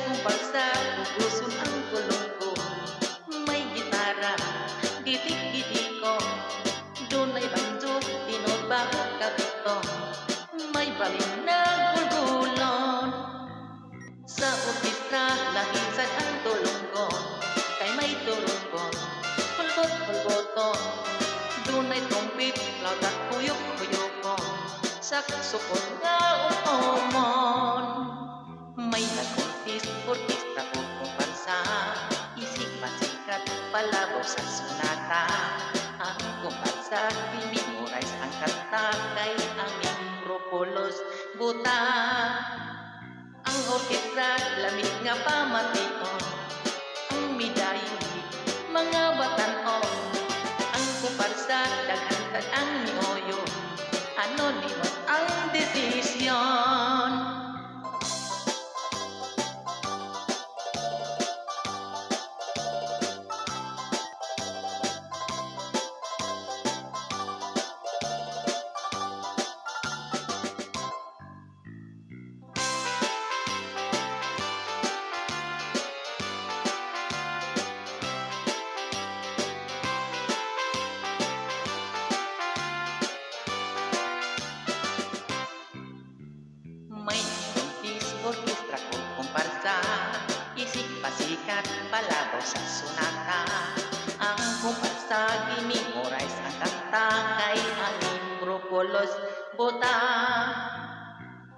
kumparsa, uguson ang kulong ko. May gitara, gitik-gitik ko. Dunay banjo, tinod-baho kabito. May balin na gulgulon. Sa orkestra, lahisad ang tulong ko. Kay may turunggon, pulbot-pulboton. Dunay trumpet, flauta, kuyok-kuyokon. Saksofon nga umon. May nagkuntis, orkestra o kumparsa. Isig pasikat, palabaw sa sunata. Ang kumparsa, i-memorize ang kanta. Kay aming propolos, buta. Ang orkestra, lamig nga pamation. Ang midayo, mga batanon. Ang kumparsa, daghantad ang mioyo. Anonymous ang desisyon. May kuntis, orkestra o kumparsa. Isig pasikat, palabaw sa sunata. Ang kumparsa, i-memorize ang kanta. Kay aming propolos, buta.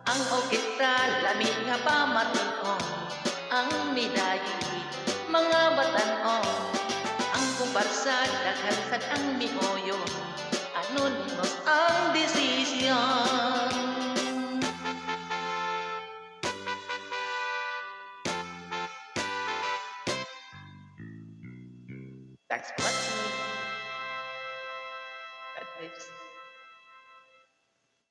Ang orkestra, lamig nga pamation. Ang medalye, mga batanon. Ang kumparsa, daghansad ang mioyo. Anonymous ang desisyon. Thanks for watching. God bless.